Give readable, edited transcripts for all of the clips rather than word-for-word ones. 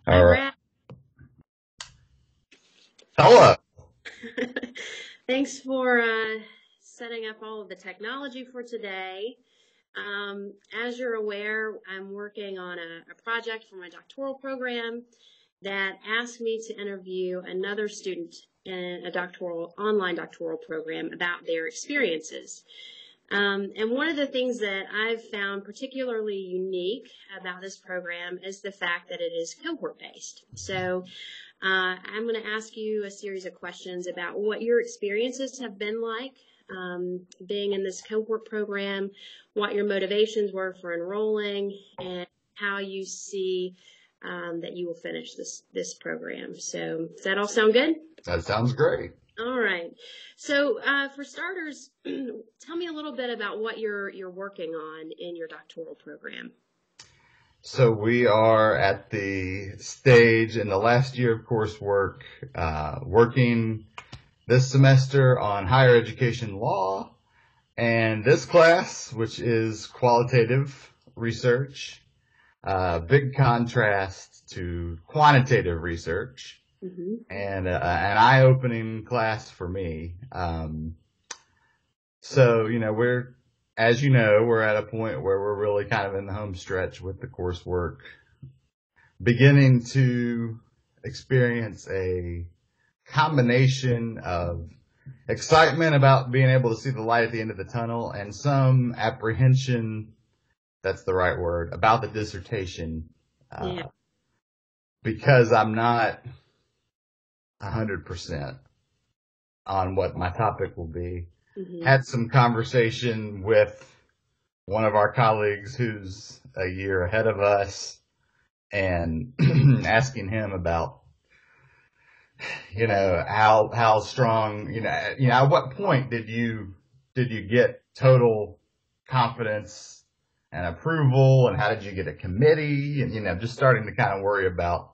Hi, All right. Brad. Hello. Thanks for setting up all of the technology for today. As you're aware, I'm working on a project for my doctoral program that asked me to interview another student in a online doctoral program about their experiences. And one of the things that I've found particularly unique about this program is the fact that it is cohort-based. So I'm going to ask you a series of questions about what your experiences have been like being in this cohort program, what your motivations were for enrolling, and how you see that you will finish this program. So does that all sound good? That sounds great. All right. So for starters, tell me a little bit about what you're working on in your doctoral program. So we are at the stage in the last year of coursework, working this semester on higher education law, and this class, which is qualitative research, big contrast to quantitative research, and an eye-opening class for me. So, we're at a point where we're really kind of in the home stretch with the coursework, beginning to experience a combination of excitement about being able to see the light at the end of the tunnel and some apprehension, that's the right word, about the dissertation, because I'm not 100% on what my topic will be. Had some conversation with one of our colleagues who's a year ahead of us and asking him about, how strong, at what point did you get total confidence and approval, and how did you get a committee, and, just starting to kind of worry about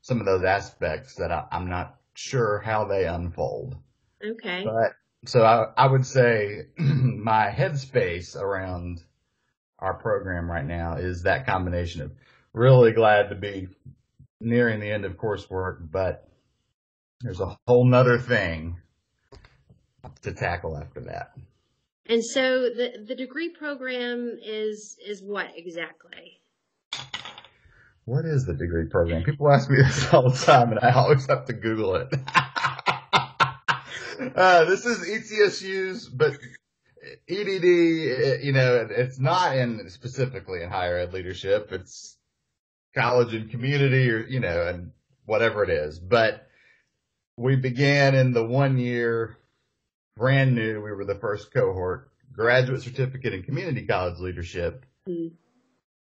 some of those aspects that I'm not sure how they unfold. Okay. But so I would say my headspace around our program right now is that combination of really glad to be nearing the end of coursework, but there's a whole nother thing to tackle after that. And so the degree program is what exactly? What is the degree program? People ask me this all the time, and I always have to Google it. This is ETSU's, but EDD, it's not specifically in higher ed leadership. It's college and community, or, and whatever it is. But we began in the 1 year, brand new. We were the first cohort, graduate certificate in community college leadership,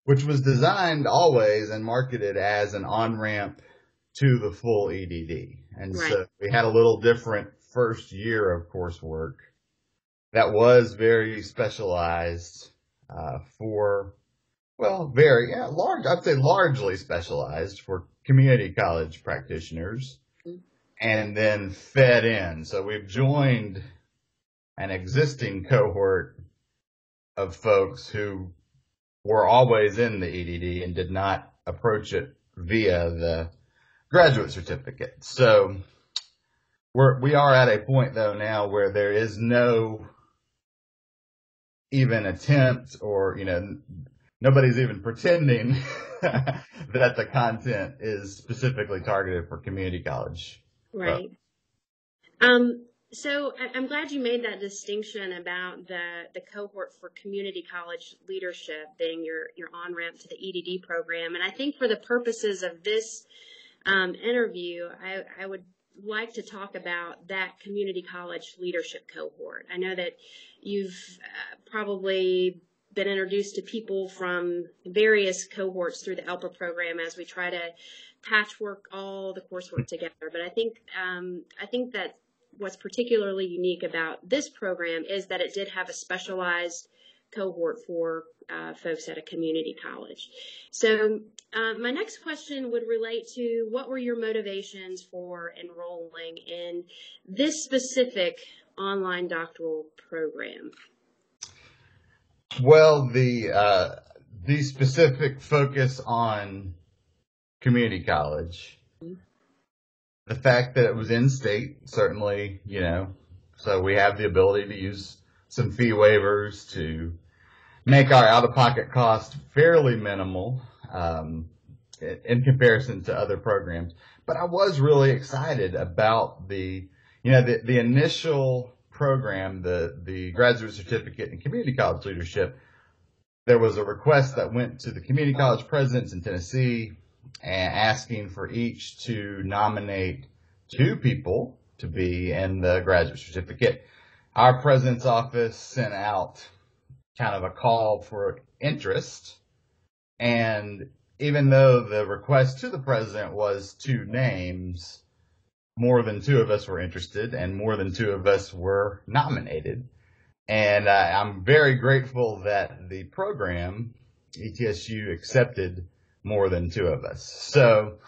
which was designed always and marketed as an on-ramp to the full EDD. And so we had a little different first year of coursework that was very specialized largely specialized for community college practitioners, and then fed in. So we've joined an existing cohort of folks who were always in the EDD and did not approach it via the graduate certificate. So we are at a point though now where there is no even attempt, or nobody's even pretending that the content is specifically targeted for community college. Right. So I'm glad you made that distinction about the cohort for community college leadership being your on-ramp to the EDD program. And I think for the purposes of this interview, I would like to talk about that community college leadership cohort. I know that you've probably been introduced to people from various cohorts through the ELPA program as we try to patchwork all the coursework together. But I think that what's particularly unique about this program is that it did have a specialized cohort for folks at a community college. So my next question would relate to what were your motivations for enrolling in this specific online doctoral program? Well, the specific focus on community college. The fact that it was in state, certainly, so we have the ability to use some fee waivers to make our out-of-pocket cost fairly minimal in comparison to other programs. But I was really excited about the initial program, the graduate certificate in community college leadership. There was a request that went to the community college presidents in Tennessee and asking for each to nominate 2 people to be in the graduate certificate. Our president's office sent out kind of a call for interest, and even though the request to the president was 2 names, more than 2 of us were interested and more than 2 of us were nominated. And I'm very grateful that the program, ETSU, accepted more than 2 of us. So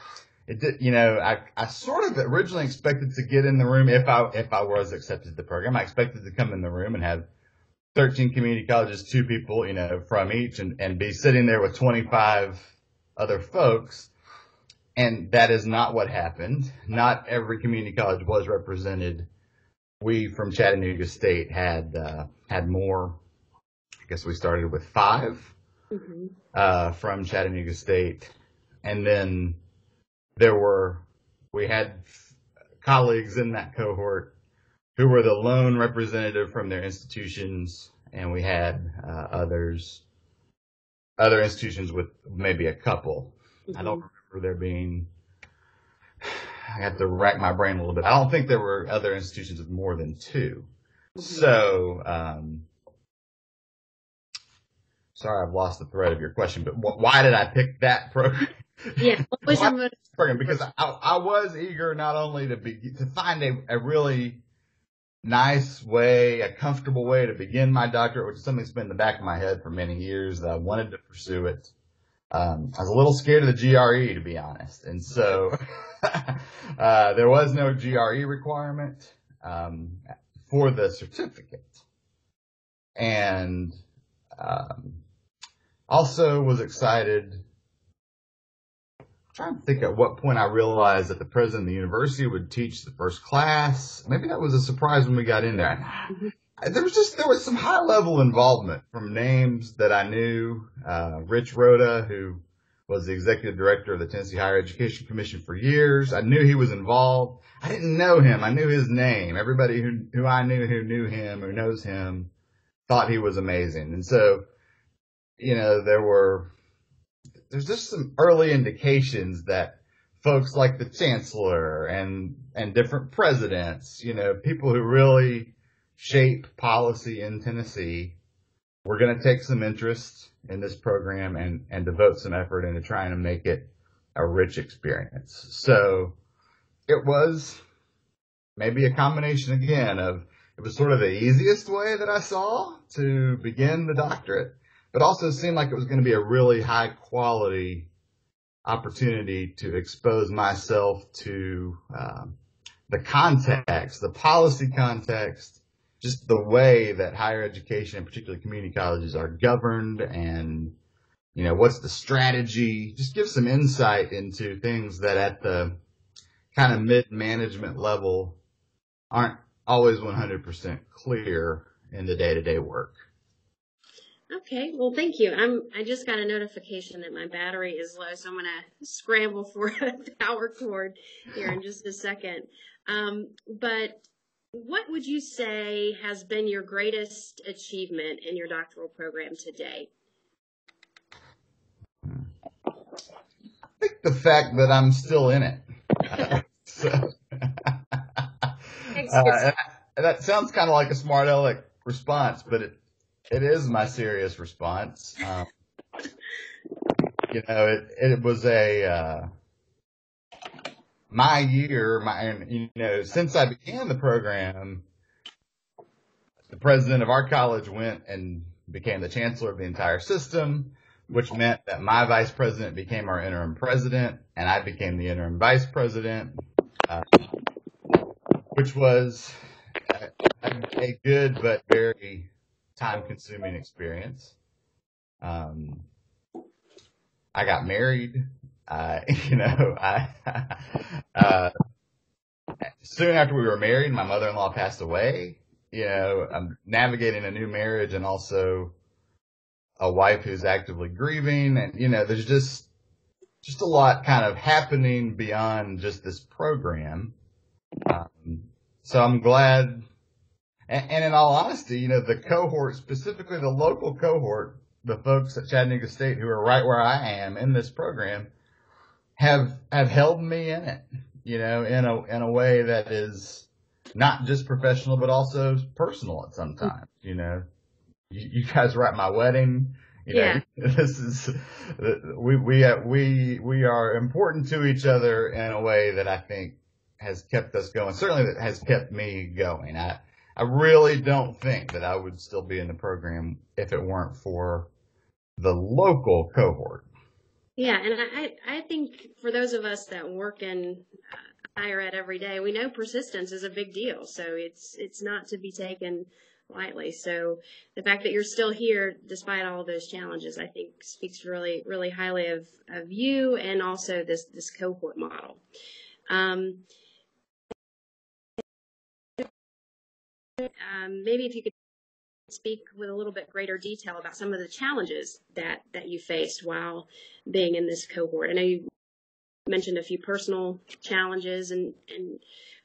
it did, I sort of originally expected to get in the room if I was accepted to the program. I expected to come in the room and have 13 community colleges, 2 people, from each, and be sitting there with 25 other folks. And that is not what happened. Not every community college was represented. We from Chattanooga State had more. I guess we started with 5 from Chattanooga State, and then we had colleagues in that cohort who were the lone representative from their institutions, and we had other institutions with maybe a couple. I don't remember there being. I have to rack my brain a little bit. I don't think there were other institutions with more than 2. So, sorry, I've lost the thread of your question, but why did I pick that program? Yeah, what was your program? Because I was eager not only to find a really nice way, a comfortable way to begin my doctorate, which is something that's been in the back of my head for many years, that I wanted to pursue it. I was a little scared of the GRE, to be honest. And so there was no GRE requirement for the certificate. And also was excited. I'm trying to think at what point I realized that the president of the university would teach the first class. Maybe that was a surprise when we got in there. There was some high level involvement from names that I knew. Rich Rhoda, who was the executive director of the Tennessee Higher Education Commission for years. I knew he was involved. I didn't know him. I knew his name. Everybody who I knew who knew him, who knows him, thought he was amazing. And so, there's just some early indications that folks like the chancellor and different presidents, people who really shape policy in Tennessee, we're going to take some interest in this program and devote some effort into trying to make it a rich experience. So it was maybe a combination again of, it was sort of the easiest way that I saw to begin the doctorate, but also seemed like it was going to be a really high quality opportunity to expose myself to the context, the policy context, just the way that higher education, and particularly community colleges, are governed, and what's the strategy. Just give some insight into things that at the kind of mid-management level aren't always 100% clear in the day-to-day work. Okay, well, thank you. I just got a notification that my battery is low, so I'm going to scramble for a power cord here in just a second. But what would you say has been your greatest achievement in your doctoral program to date? I think the fact that I'm still in it. That sounds kind of like a smart aleck response, but it is my serious response. It was my year, since I began the program, the president of our college went and became the chancellor of the entire system, which meant that my vice president became our interim president, and I became the interim vice president, which was a good but very time-consuming experience. I got married you know, soon after we were married, my mother-in-law passed away. You know, I'm navigating a new marriage and also a wife who's actively grieving. And, you know, there's just a lot kind of happening beyond just this program. So I'm glad. And in all honesty, you know, the cohort, specifically the local cohort, the folks at Chattanooga State who are right where I am in this program have held me in it, you know, in a way that is not just professional, but also personal at some times. You know, you guys were at my wedding. You know, this is, we are important to each other in a way that I think has kept us going. Certainly that has kept me going. I really don't think that I would still be in the program if it weren't for the local cohort. Yeah, and I think for those of us that work in higher ed every day, we know persistence is a big deal. So it's not to be taken lightly. So the fact that you're still here despite all of those challenges, I think speaks really, really highly of you and also this cohort model. Maybe if you could speak with a little bit greater detail about some of the challenges that you faced while being in this cohort. I know you mentioned a few personal challenges, and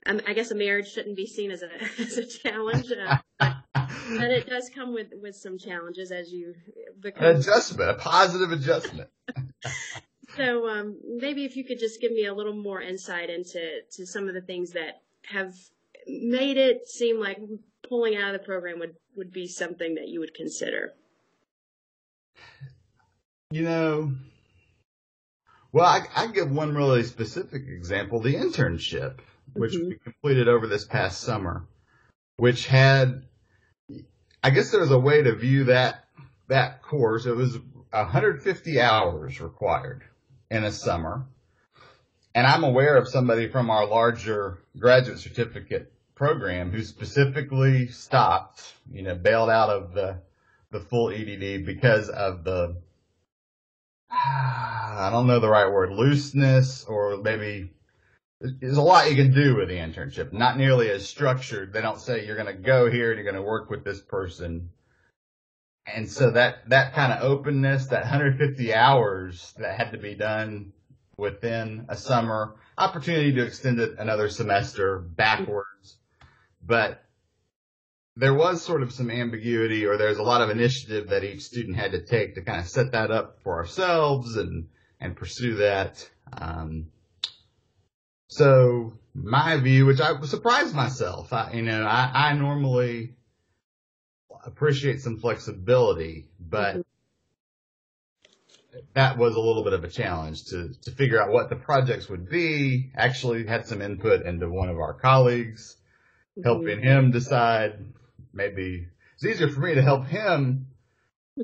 I guess a marriage shouldn't be seen as a challenge, but it does come with some challenges as you become an adjustment, a positive adjustment. So maybe if you could just give me a little more insight into some of the things that have made it seem like pulling out of the program would be something that you would consider. You know, well, I give one really specific example, the internship, which we completed over this past summer, which had, I guess there's a way to view that course. It was 150 hours required in a summer. And I'm aware of somebody from our larger graduate certificate program who specifically stopped, you know, bailed out of the full EDD because of the, I don't know the right word, looseness, or maybe there's a lot you can do with the internship. Not nearly as structured. They don't say you're going to go here and you're going to work with this person. And so that kind of openness, that 150 hours that had to be done within a summer, opportunity to extend it another semester backwards. But there was sort of some ambiguity, or there's a lot of initiative that each student had to take to kind of set that up for ourselves and pursue that. So my view, which I surprised myself, I normally appreciate some flexibility, but that was a little bit of a challenge to figure out what the projects would be. Actually had some input into one of our colleagues, helping him decide. Maybe it's easier for me to help him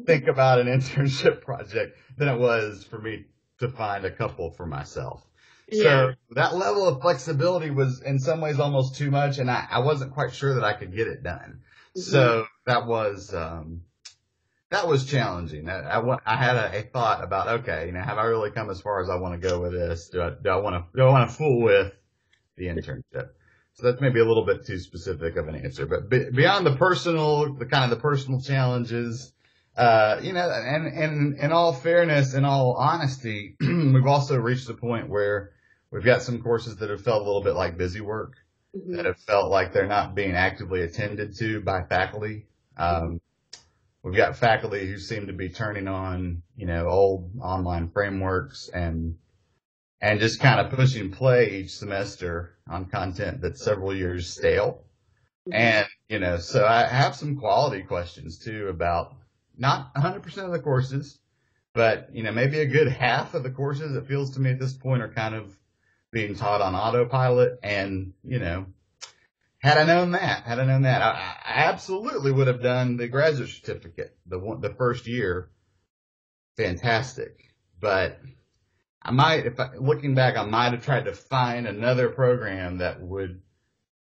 think about an internship project than it was for me to find a couple for myself. Yeah. So that level of flexibility was in some ways almost too much, and I wasn't quite sure that I could get it done. So that was challenging. I had a thought about, okay, you know, have I really come as far as I want to go with this? Do I want to fool with the internship? So that's maybe a little bit too specific of an answer, but beyond the personal challenges, you know, and in all fairness, in all honesty, we've also reached a point where we've got some courses that have felt a little bit like busy work, that have felt like they're not being actively attended to by faculty. We've got faculty who seem to be turning on, you know, old online frameworks and just kind of pushing play each semester on content that's several years stale. And, you know, so I have some quality questions too about not 100% of the courses, but, you know, maybe a good half of the courses, it feels to me at this point, are kind of being taught on autopilot. And, you know, had I known that, I absolutely would have done the graduate certificate, the first year. Fantastic. But looking back, I might have tried to find another program that would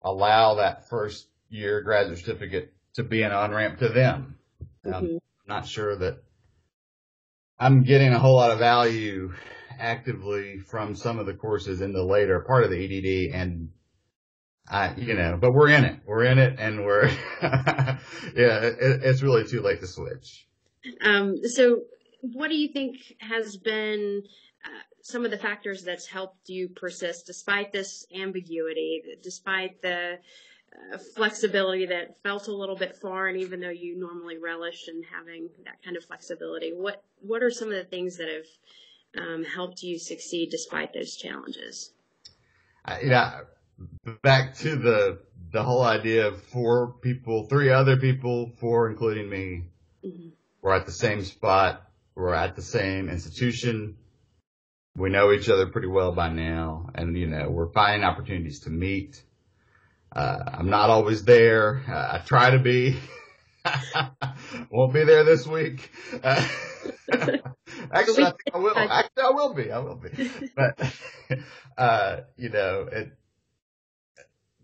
allow that first year graduate certificate to be an on-ramp to them. I'm not sure that I'm getting a whole lot of value actively from some of the courses in the later part of the EDD, and but we're in it. We're in it, and we're it's really too late to switch. So what do you think has been some of the factors that's helped you persist despite this ambiguity, despite the flexibility that felt a little bit foreign, even though you normally relish in having that kind of flexibility? What are some of the things that have helped you succeed despite those challenges? Back to the whole idea of 4 people, 3 other people, 4 including me, mm-hmm. We're at the same spot. We're at the same institution. We know each other pretty well by now, and we're finding opportunities to meet. I'm not always there. I try to be. Won't be there this week. Actually, I think I will. Actually, I will be. But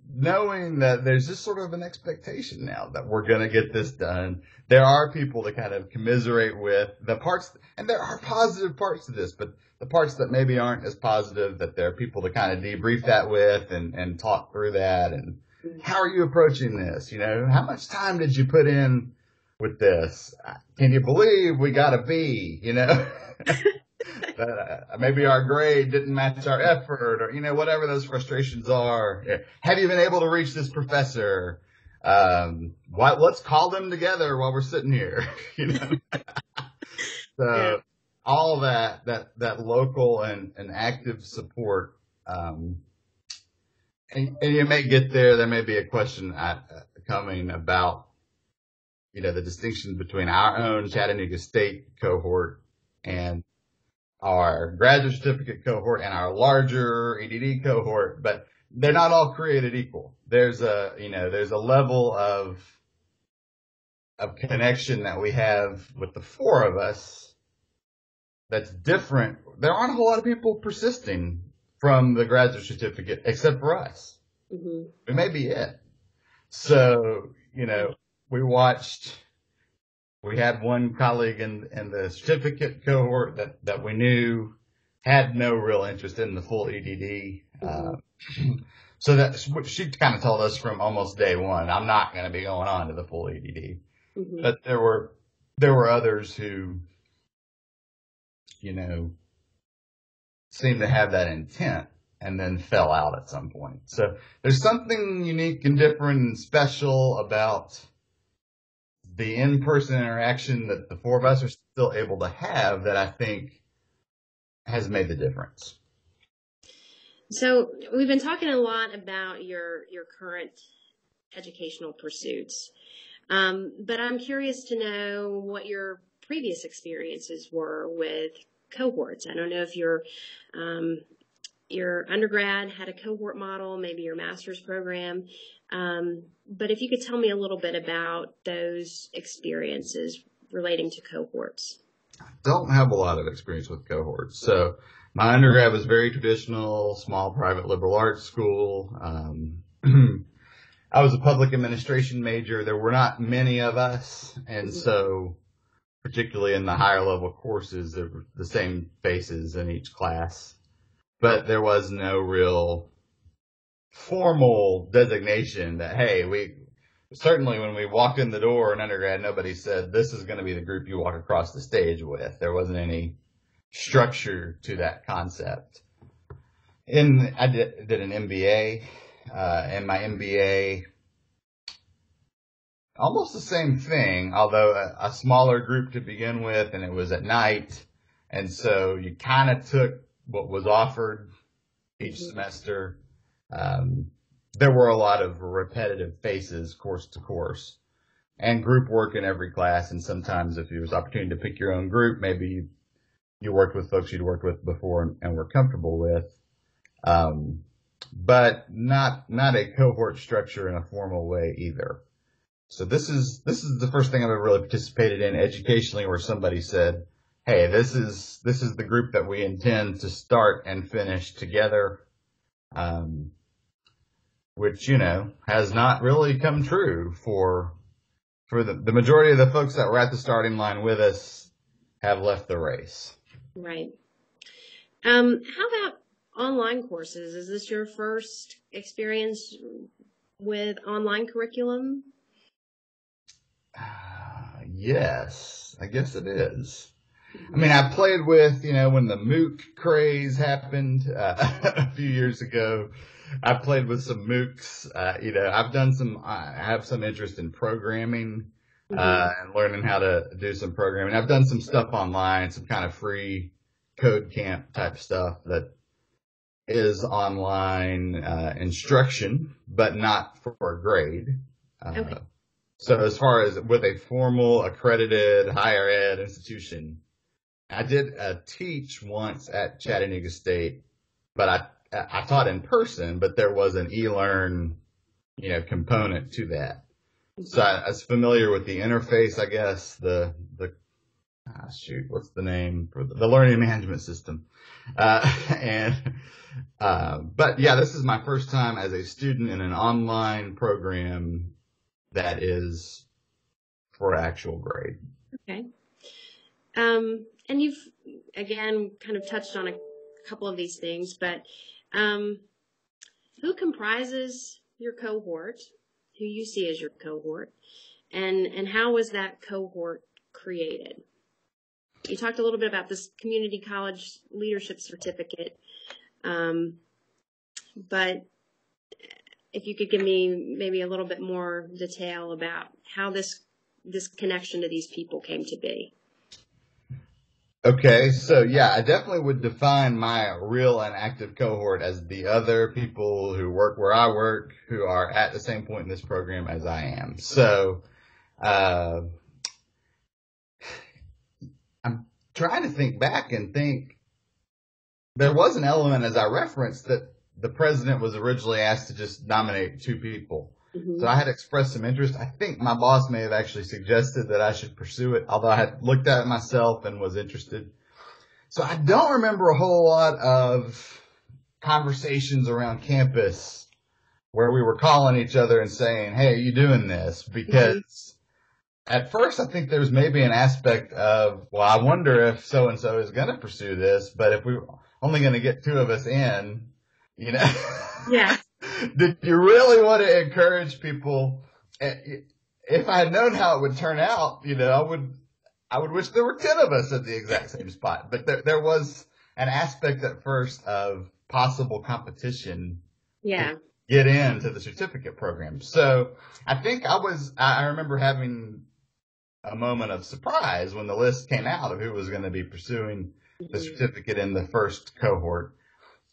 knowing that there's just sort of an expectation now that we're going to get this done. There are people to kind of commiserate with the parts, and there are positive parts to this, but the parts that maybe aren't as positive, that there are people to kind of debrief that with and talk through that. And how are you approaching this? How much time did you put in with this? Can you believe we got a B? Maybe our grade didn't match our effort, or whatever those frustrations are. Have you been able to reach this professor? Let's call them together while we're sitting here. So all that local and active support. And you may get there. There may be a question coming about the distinction between our own Chattanooga State cohort and our graduate certificate cohort and our larger EDD cohort, but they're not all created equal. There's a level of connection that we have with the 4 of us that's different. There aren't a whole lot of people persisting from the graduate certificate except for us. Mm-hmm. We may be it. So, we had one colleague in the certificate cohort that we knew had no real interest in the full EDD. So that she kind of told us from almost day one, I'm not going to be going on to the full EDD. Mm-hmm. But there were others who, seemed to have that intent and then fell out at some point. So there's something unique and different and special about the in-person interaction that the 4 of us are still able to have that I think has made the difference. So we've been talking a lot about your current educational pursuits, but I'm curious to know what your previous experiences were with cohorts. I don't know if your undergrad had a cohort model, maybe your master's program. But if you could tell me a little bit about those experiences relating to cohorts. I don't have a lot of experience with cohorts. So my undergrad was very traditional, small private liberal arts school. I was a public administration major. There were not many of us. And so particularly in the higher level courses, there were the same faces in each class. But there was no real formal designation that, hey, certainly when we walked in the door in undergrad, nobody said, this is going to be the group you walk across the stage with. There wasn't any structure to that concept. I did an MBA, and my MBA, almost the same thing, although a smaller group to begin with, and it was at night. And so you kind of took what was offered each semester. There were a lot of repetitive faces course to course and group work in every class. And sometimes if there was opportunity to pick your own group, maybe you worked with folks you'd worked with before and were comfortable with. But not a cohort structure in a formal way either. So this is the first thing I've ever really participated in educationally where somebody said, hey, this is the group that we intend to start and finish together. Which, has not really come true for the majority of the folks that were at the starting line with us have left the race. Right. How about online courses? Is this your first experience with online curriculum? Yes, I guess it is. I mean, I played with, when the MOOC craze happened a few years ago, I played with some MOOCs. I have some interest in programming and learning how to do some programming. I've done some stuff online, some kind of free code camp type stuff that is online instruction, but not for a grade. Okay. So as far as with a formal accredited higher ed institution, I did teach once at Chattanooga State, but I taught in person, but there was an e-learn, component to that. So I was familiar with the interface, I guess, what's the name for the learning management system? But yeah, this is my first time as a student in an online program that is for actual grade. Okay. And you've, again, kind of touched on a couple of these things, but who comprises your cohort, who you see as your cohort, and how was that cohort created? You talked a little bit about this community college leadership certificate, but if you could give me maybe a little bit more detail about how this connection to these people came to be. Okay, so yeah, I definitely would define my real and active cohort as the other people who work where I work, who are at the same point in this program as I am. So, I'm trying to think back and think there was an element, as I referenced, that the president was originally asked to just nominate 2 people. Mm-hmm. So I had expressed some interest. I think my boss may have actually suggested that I should pursue it, although I had looked at it myself and was interested. So I don't remember a whole lot of conversations around campus where we were calling each other and saying, hey, are you doing this? Because at first I think there's maybe an aspect of, well, I wonder if so-and-so is going to pursue this, but if we're only going to get 2 of us in, Yeah. Did you really want to encourage people? If I had known how it would turn out, I would wish there were 10 of us at the exact same spot. But there was an aspect at first of possible competition. Yeah. To get into the certificate program. So I think I remember having a moment of surprise when the list came out of who was going to be pursuing the certificate in the first cohort.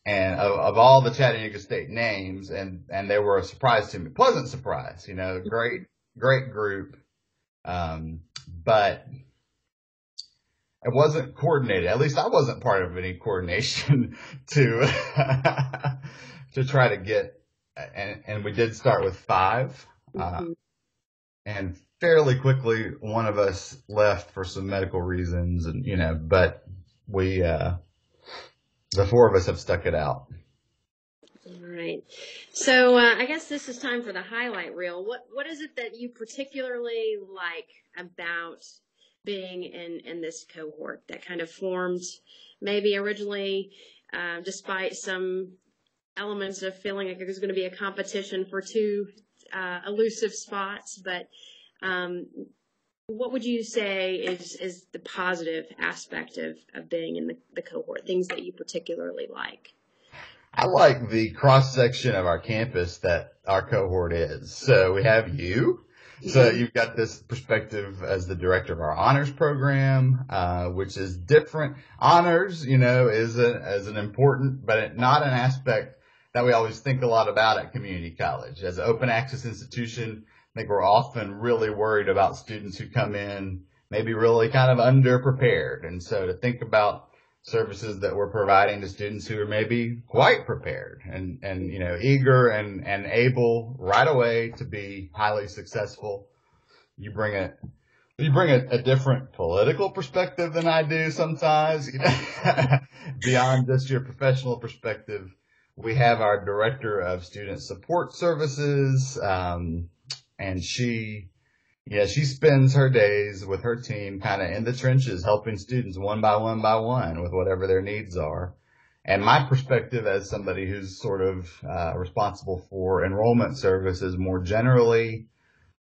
And of all the Chattanooga State names, and they were a surprise to me, pleasant surprise, great group. But it wasn't coordinated. At least I wasn't part of any coordination to try to get, and we did start with 5. And fairly quickly, one of us left for some medical reasons, and, but we, the 4 of us have stuck it out. All right. So I guess this is time for the highlight reel. What is it that you particularly like about being in this cohort that kind of formed maybe originally, despite some elements of feeling like there's going to be a competition for 2 elusive spots, but what would you say is the positive aspect of being in the cohort, things that you particularly like? I like the cross-section of our campus that our cohort is. So we have you. So you've got this perspective as the director of our honors program, which is different. Honors, is an important, but not an aspect that we always think a lot about at community college. As an open access institution, I think we're often really worried about students who come in maybe really kind of underprepared. And so to think about services that we're providing to students who are maybe quite prepared and eager and able right away to be highly successful. You bring a different political perspective than I do sometimes, beyond just your professional perspective. We have our director of student support services, and she spends her days with her team kind of in the trenches, helping students one by one with whatever their needs are. And my perspective as somebody who's sort of responsible for enrollment services more generally,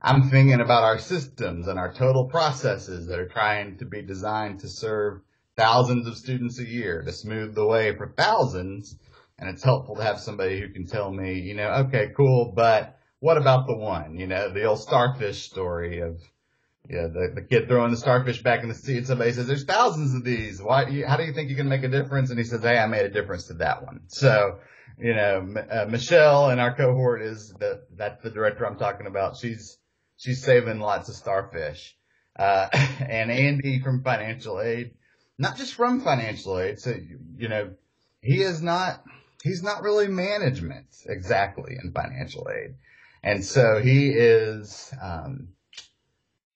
I'm thinking about our systems and our total processes that are trying to be designed to serve thousands of students a year, to smooth the way for thousands. And it's helpful to have somebody who can tell me, okay, cool, but what about the one? The old starfish story of the kid throwing the starfish back in the sea, and somebody says, there's thousands of these. How do you think you can make a difference? And he says, hey, I made a difference to that one. So, Michelle in our cohort that's the director I'm talking about. She's saving lots of starfish. And Andy from financial aid, not just from financial aid. So, he's not really management exactly in financial aid. And so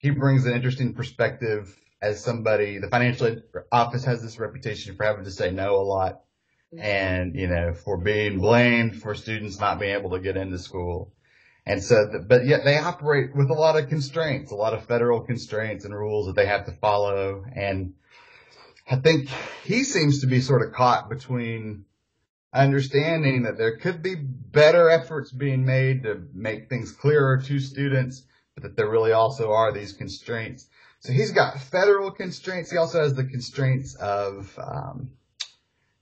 he brings an interesting perspective as somebody. The financial aid office has this reputation for having to say no a lot and, for being blamed for students not being able to get into school. And so, but yet they operate with a lot of constraints, a lot of federal constraints and rules that they have to follow. And I think he seems to be sort of caught between understanding that there could be better efforts being made to make things clearer to students, but that there really also are these constraints. So he's got federal constraints. He also has the constraints of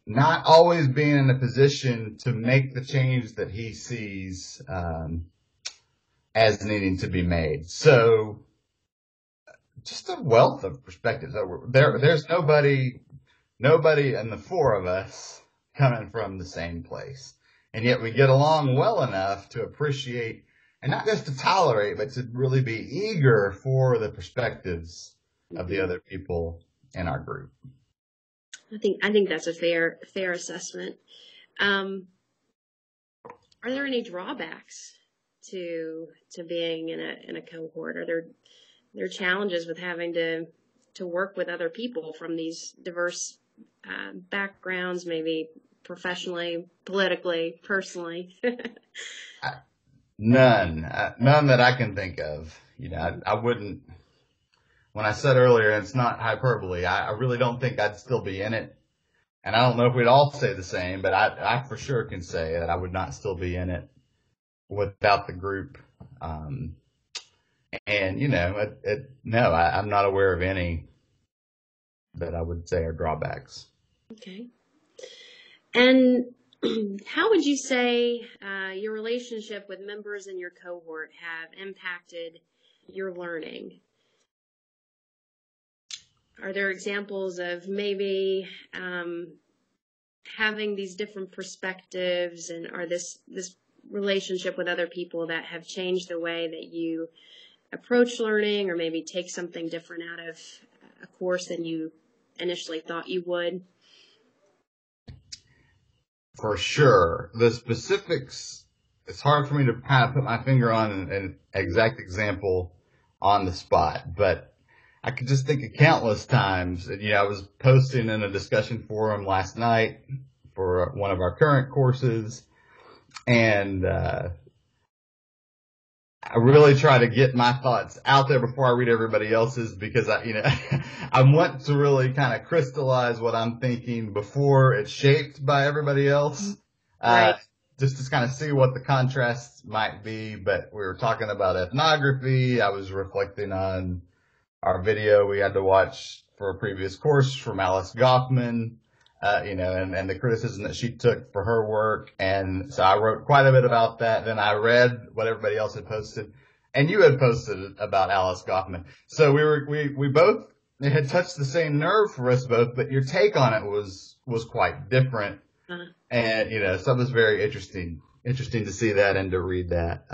not always being in a position to make the change that he sees as needing to be made. So just a wealth of perspectives. There's nobody in the four of us coming from the same place. And yet we get along well enough to appreciate, and not just to tolerate, but to really be eager for the perspectives of the other people in our group. I think that's a fair assessment. Are there any drawbacks to being in a cohort? Are there challenges with having to work with other people from these diverse backgrounds, maybe professionally, politically, personally? None that I can think of. I wouldn't. When I said earlier, it's not hyperbole. I really don't think I'd still be in it. And I don't know if we'd all say the same, but I for sure can say that I would not still be in it without the group. And, no, I'm not aware of any that I would say are drawbacks. Okay. And how would you say your relationship with members in your cohort have impacted your learning? Are there examples of maybe having these different perspectives and or this relationship with other people that have changed the way that you approach learning, or maybe take something different out of a course than you initially thought you would? For sure. The specifics, it's hard for me to kind of put my finger on an exact example on the spot, but I could just think of countless times. I was posting in a discussion forum last night for one of our current courses, and I really try to get my thoughts out there before I read everybody else's, because I want to really kind of crystallize what I'm thinking before it's shaped by everybody else. Right. Just to kind of see what the contrasts might be. But we were talking about ethnography. I was reflecting on our video we had to watch for a previous course from Alice Goffman, and the criticism that she took for her work. And so I wrote quite a bit about that. Then I read what everybody else had posted, and you had posted about Alice Goffman. So we both, it had touched the same nerve for us both, but your take on it was quite different. Uh-huh. And, so it was very interesting to see that and to read that.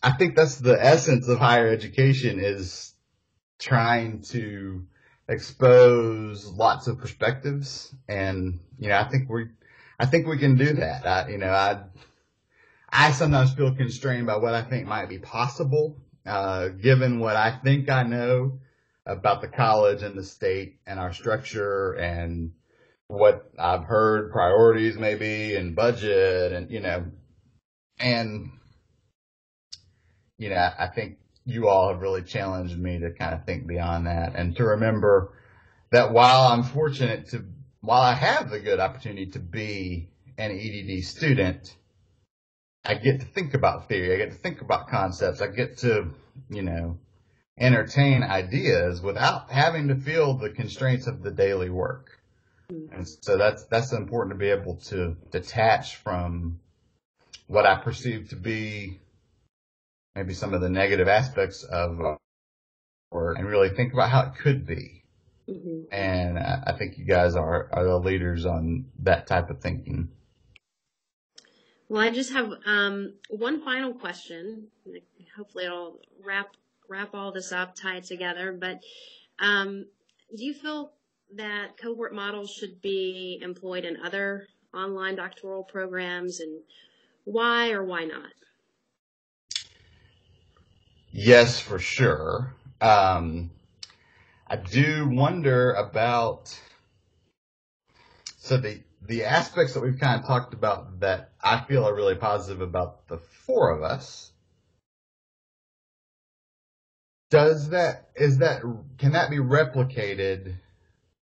I think that's the essence of higher education, is trying to expose lots of perspectives. And, I think we can do that. I sometimes feel constrained by what I think might be possible, given what I think I know about the college and the state and our structure and what I've heard priorities maybe and budget and, I think you all have really challenged me to kind of think beyond that and to remember that while I'm fortunate while I have the good opportunity to be an EDD student, I get to think about theory. I get to think about concepts. I get to, entertain ideas without having to feel the constraints of the daily work. And so that's important to be able to detach from what I perceive to be maybe some of the negative aspects of work and really think about how it could be. Mm-hmm. And I think you guys are the leaders on that type of thinking. Well, I just have one final question. Hopefully it'll wrap all this up, tie it together. But do you feel that cohort models should be employed in other online doctoral programs, and why or why not? Yes, for sure. I do wonder about, so the aspects that we've kind of talked about that I feel are really positive about the four of us. Can that be replicated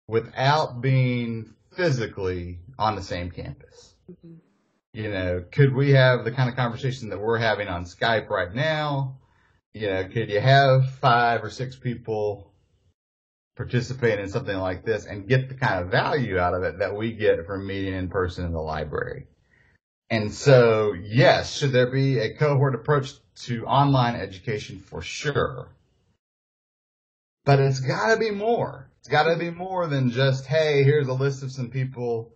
without being physically on the same campus? Mm-hmm. Could we have the kind of conversation that we're having on Skype right now? Could you have 5 or 6 people participate in something like this and get the kind of value out of it that we get from meeting in person in the library? And so, yes, should there be a cohort approach to online education? For sure. But it's got to be more. It's got to be more than just, hey, here's a list of some people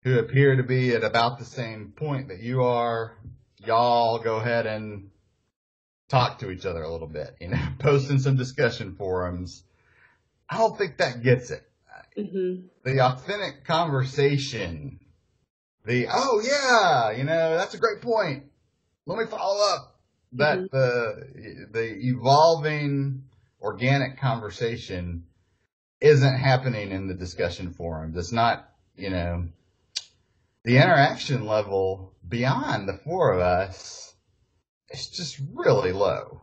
who appear to be at about the same point that you are. Y'all go ahead and talk to each other a little bit, post in some discussion forums. I don't think that gets it. Mm-hmm. The authentic conversation, oh yeah, that's a great point. Let me follow up. That mm-hmm. the evolving organic conversation isn't happening in the discussion forums. It's not, the interaction level beyond the four of us, it's just really low.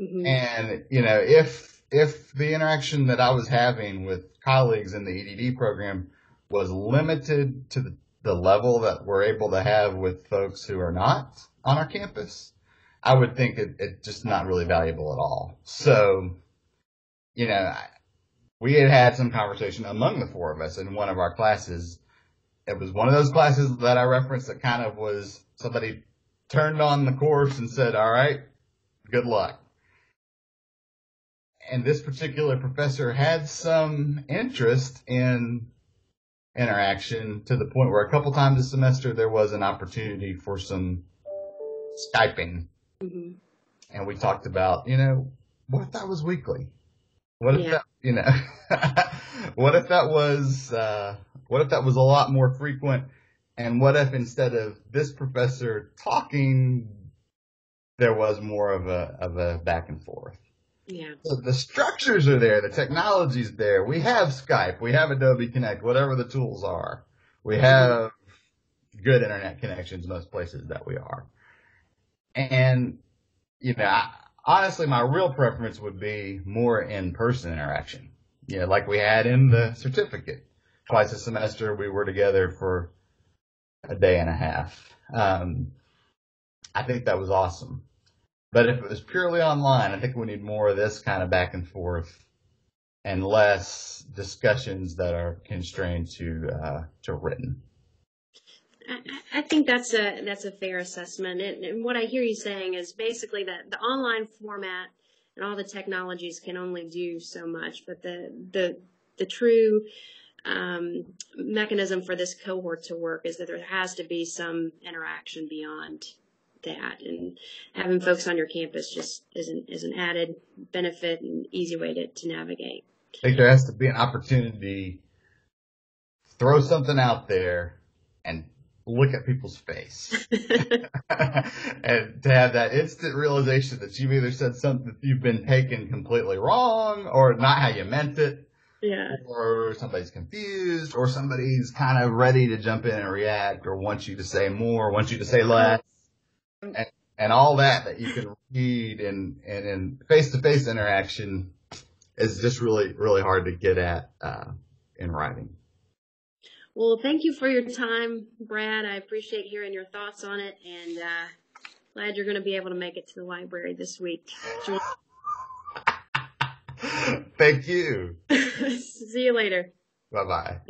Mm-hmm. And, if the interaction that I was having with colleagues in the EDD program was limited to the level that we're able to have with folks who are not on our campus, I would think it's just not really valuable at all. So, we had some conversation among the four of us in one of our classes. It was one of those classes that I referenced that kind of was somebody turned on the course and said, all right, good luck. And this particular professor had some interest in interaction to the point where a couple times a semester there was an opportunity for some Skyping. Mm-hmm. And we talked about, what if that was weekly? What if that, what if that was a lot more frequent? And what if instead of this professor talking, there was more of a back and forth? Yeah. So the structures are there, the technology's there. We have Skype, we have Adobe Connect, whatever the tools are. We have good internet connections most places that we are. And, honestly, my real preference would be more in-person interaction. Like we had in the certificate. Twice a semester, we were together for a day and a half. I think that was awesome. But if it was purely online, I think we need more of this kind of back and forth and less discussions that are constrained to written. I think that's a fair assessment. And what I hear you saying is basically that the online format and all the technologies can only do so much, but the true mechanism for this cohort to work is that there has to be some interaction beyond that, and having folks on your campus just is an added benefit and easy way to navigate. I think there has to be an opportunity to throw something out there and look at people's face and to have that instant realization that you've either said something that you've been taken completely wrong or not how you meant it. Yeah. Or somebody's confused or somebody's kind of ready to jump in and react or wants you to say more, wants you to say less. And all that you can read in face-to-face interaction is just really, really hard to get at in writing. Well, thank you for your time, Brad. I appreciate hearing your thoughts on it, and glad you're going to be able to make it to the library this week. Thank you. See you later. Bye-bye.